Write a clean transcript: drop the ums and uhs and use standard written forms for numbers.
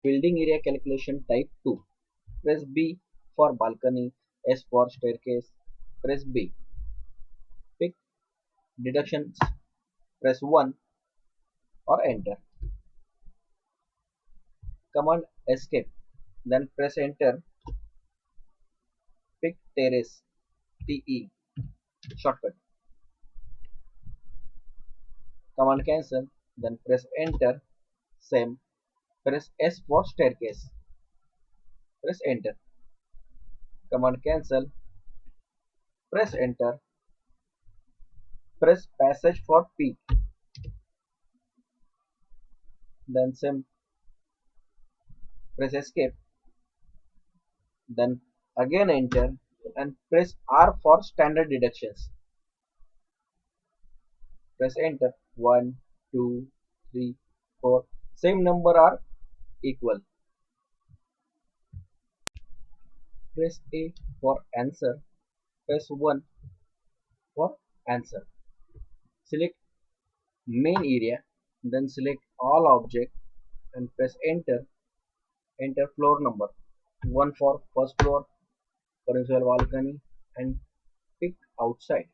building area calculation type 2. Press B for balcony, S for staircase. Press B. Pick deductions. Press 1 or enter. Command escape. Then press enter. Pick terrace. TE. Shortcut. Command cancel. Then press enter. Same. Press S for staircase. Press enter. Command cancel. Press enter. Press passage for P. Then same. Press escape. Then again enter and press R for standard deductions. Press enter. 1, 2, 3, 4. Same number are equal. Press A for answer. Press 1 for answer. Select main area. Then select all object and press enter. Enter floor number. 1 for first floor, horizontal balcony, and pick outside.